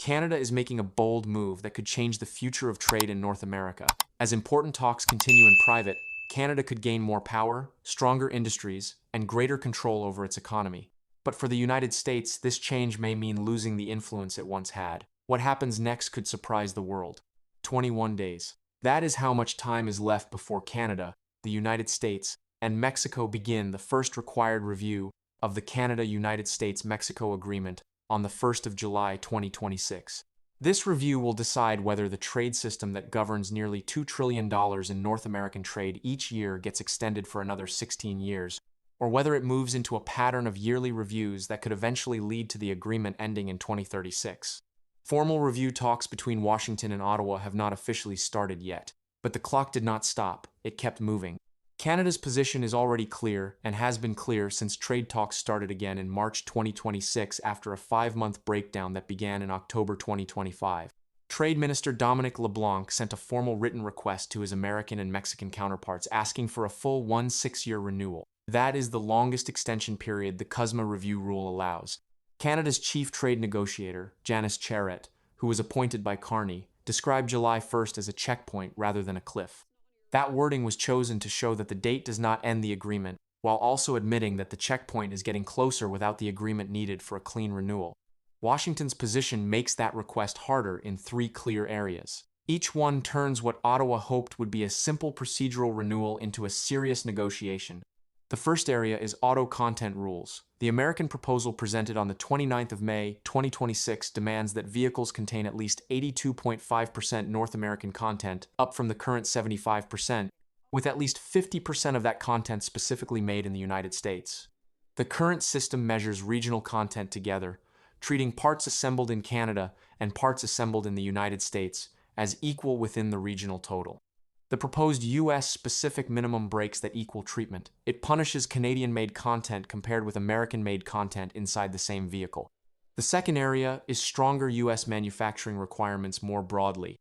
Canada is making a bold move that could change the future of trade in North America. As important talks continue in private, Canada could gain more power, stronger industries, and greater control over its economy. But for the United States, this change may mean losing the influence it once had. What happens next could surprise the world. 21 days. That is how much time is left before Canada, the United States, and Mexico begin the first required review of the Canada-United States-Mexico Agreement on the 1st of July 2026. This review will decide whether the trade system that governs nearly $2 trillion in North American trade each year gets extended for another 16 years, or whether it moves into a pattern of yearly reviews that could eventually lead to the agreement ending in 2036. Formal review talks between Washington and Ottawa have not officially started yet, but the clock did not stop, it kept moving. Canada's position is already clear and has been clear since trade talks started again in March 2026 after a 5-month breakdown that began in October 2025. Trade Minister Dominic LeBlanc sent a formal written request to his American and Mexican counterparts asking for a full 6-year renewal. That is the longest extension period the CUSMA review rule allows. Canada's chief trade negotiator, Janice Charette, who was appointed by Carney, described July 1st as a checkpoint rather than a cliff. That wording was chosen to show that the date does not end the agreement, while also admitting that the checkpoint is getting closer without the agreement needed for a clean renewal. Washington's position makes that request harder in 3 clear areas. Each one turns what Ottawa hoped would be a simple procedural renewal into a serious negotiation. The first area is auto content rules. The American proposal presented on the 29th of May, 2026 demands that vehicles contain at least 82.5% North American content, up from the current 75%, with at least 50% of that content specifically made in the United States. The current system measures regional content together, treating parts assembled in Canada and parts assembled in the United States as equal within the regional total. The proposed U.S.-specific minimum breaks that equal treatment. It punishes Canadian-made content compared with American-made content inside the same vehicle. The second area is stronger U.S. manufacturing requirements more broadly.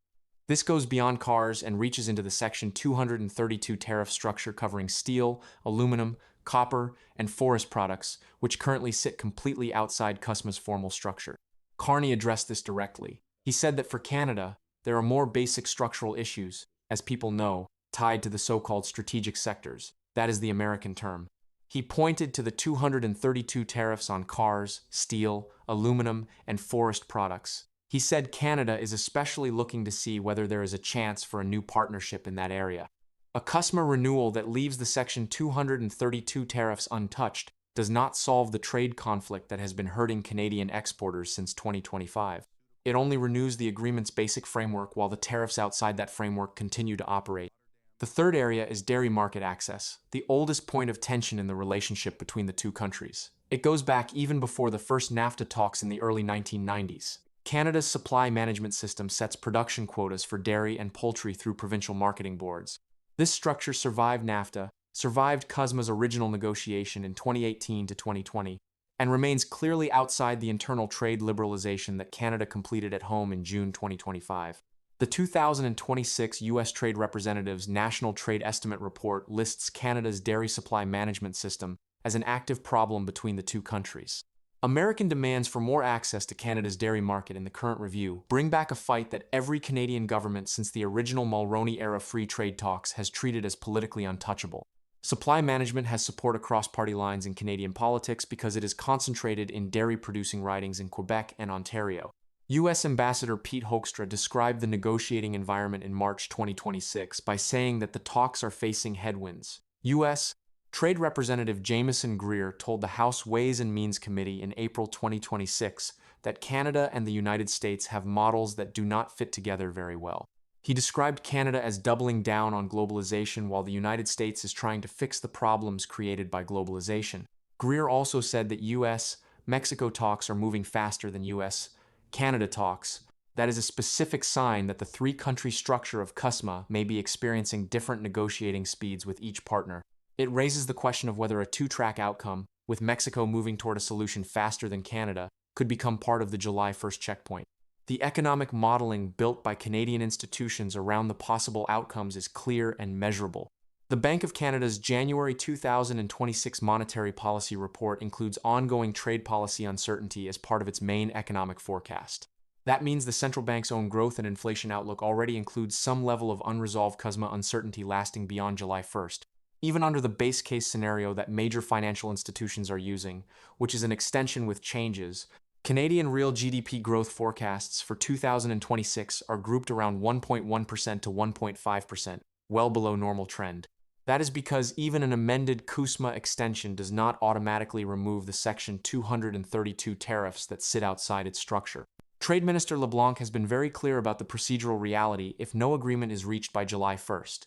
This goes beyond cars and reaches into the Section 232 tariff structure covering steel, aluminum, copper, and forest products, which currently sit completely outside CUSMA's formal structure. Carney addressed this directly. He said that for Canada, there are more basic structural issues, as people know, tied to the so-called strategic sectors. That is the American term. He pointed to the 232 tariffs on cars, steel, aluminum, and forest products. He said Canada is especially looking to see whether there is a chance for a new partnership in that area. A CUSMA renewal that leaves the Section 232 tariffs untouched does not solve the trade conflict that has been hurting Canadian exporters since 2025. It only renews the agreement's basic framework while the tariffs outside that framework continue to operate. The third area is dairy market access, the oldest point of tension in the relationship between the two countries. It goes back even before the first NAFTA talks in the early 1990s. Canada's supply management system sets production quotas for dairy and poultry through provincial marketing boards. This structure survived NAFTA, survived CUSMA's original negotiation in 2018 to 2020, and remains clearly outside the internal trade liberalization that Canada completed at home in June 2025. The 2026 U.S. Trade Representative's National Trade Estimate Report lists Canada's dairy supply management system as an active problem between the two countries. American demands for more access to Canada's dairy market in the current review bring back a fight that every Canadian government since the original Mulroney-era free trade talks has treated as politically untouchable. Supply management has support across party lines in Canadian politics because it is concentrated in dairy-producing ridings in Quebec and Ontario. U.S. Ambassador Pete Hoekstra described the negotiating environment in March 2026 by saying that the talks are facing headwinds. U.S. Trade Representative Jamieson Greer told the House Ways and Means Committee in April 2026 that Canada and the United States have models that do not fit together very well. He described Canada as doubling down on globalization while the United States is trying to fix the problems created by globalization. Greer also said that U.S.-Mexico talks are moving faster than U.S.-Canada talks. That is a specific sign that the 3-country structure of CUSMA may be experiencing different negotiating speeds with each partner. It raises the question of whether a 2-track outcome, with Mexico moving toward a solution faster than Canada, could become part of the July 1st checkpoint. The economic modeling built by Canadian institutions around the possible outcomes is clear and measurable. The Bank of Canada's January 2026 Monetary Policy Report includes ongoing trade policy uncertainty as part of its main economic forecast. That means the central bank's own growth and inflation outlook already includes some level of unresolved CUSMA uncertainty lasting beyond July 1st, even under the base case scenario that major financial institutions are using, which is an extension with changes. Canadian real GDP growth forecasts for 2026 are grouped around 1.1% to 1.5%, well below normal trend. That is because even an amended CUSMA extension does not automatically remove the Section 232 tariffs that sit outside its structure. Trade Minister LeBlanc has been very clear about the procedural reality if no agreement is reached by July 1st.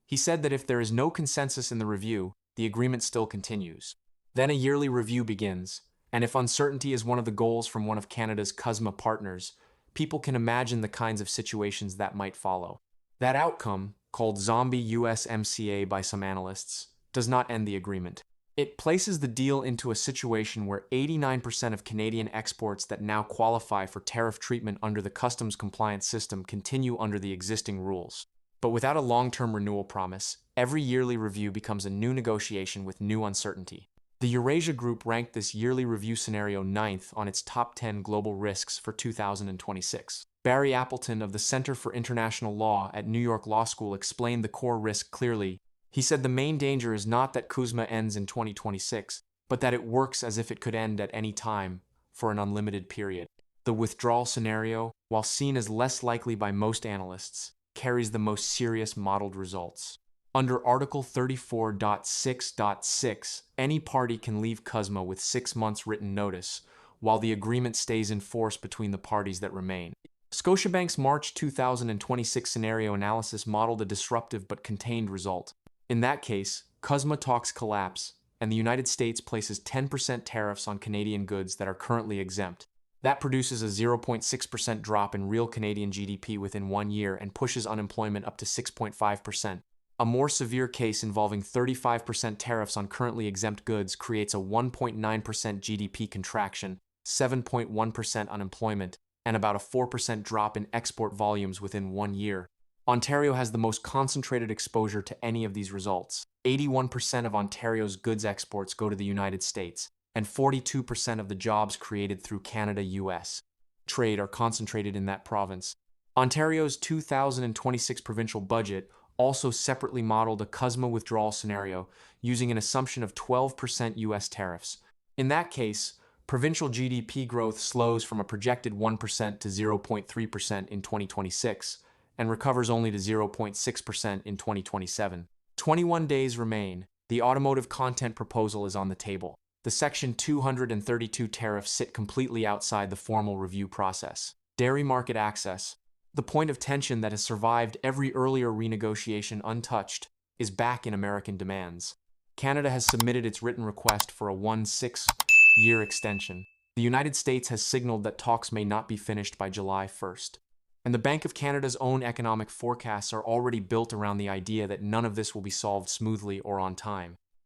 He said that if there is no consensus in the review, the agreement still continues. Then a yearly review begins, and if uncertainty is one of the goals from one of Canada's CUSMA partners, people can imagine the kinds of situations that might follow. That outcome, called zombie USMCA by some analysts, does not end the agreement. It places the deal into a situation where 89% of Canadian exports that now qualify for tariff treatment under the customs compliance system continue under the existing rules. But without a long-term renewal promise, every yearly review becomes a new negotiation with new uncertainty. The Eurasia Group ranked this yearly review scenario 9th on its top 10 global risks for 2026. Barry Appleton of the Center for International Law at New York Law School explained the core risk clearly. He said the main danger is not that CUSMA ends in 2026, but that it works as if it could end at any time for an unlimited period. The withdrawal scenario, while seen as less likely by most analysts, carries the most serious modeled results. Under Article 34.6.6, any party can leave CUSMA with 6 months written notice, while the agreement stays in force between the parties that remain. Scotiabank's March 2026 scenario analysis modeled a disruptive but contained result. In that case, CUSMA talks collapse, and the United States places 10% tariffs on Canadian goods that are currently exempt. That produces a 0.6% drop in real Canadian GDP within 1 year and pushes unemployment up to 6.5%. A more severe case involving 35% tariffs on currently exempt goods creates a 1.9% GDP contraction, 7.1% unemployment, and about a 4% drop in export volumes within 1 year. Ontario has the most concentrated exposure to any of these results. 81% of Ontario's goods exports go to the United States, and 42% of the jobs created through Canada-US trade are concentrated in that province. Ontario's 2026 provincial budget also separately modeled a CUSMA withdrawal scenario using an assumption of 12% US tariffs. In that case, provincial GDP growth slows from a projected 1% to 0.3% in 2026 and recovers only to 0.6% in 2027. 21 days remain. The automotive content proposal is on the table. The Section 232 tariffs sit completely outside the formal review process. Dairy market access, the point of tension that has survived every earlier renegotiation untouched, is back in American demands. Canada has submitted its written request for a 16-year extension. The United States has signaled that talks may not be finished by July 1st. And the Bank of Canada's own economic forecasts are already built around the idea that none of this will be solved smoothly or on time.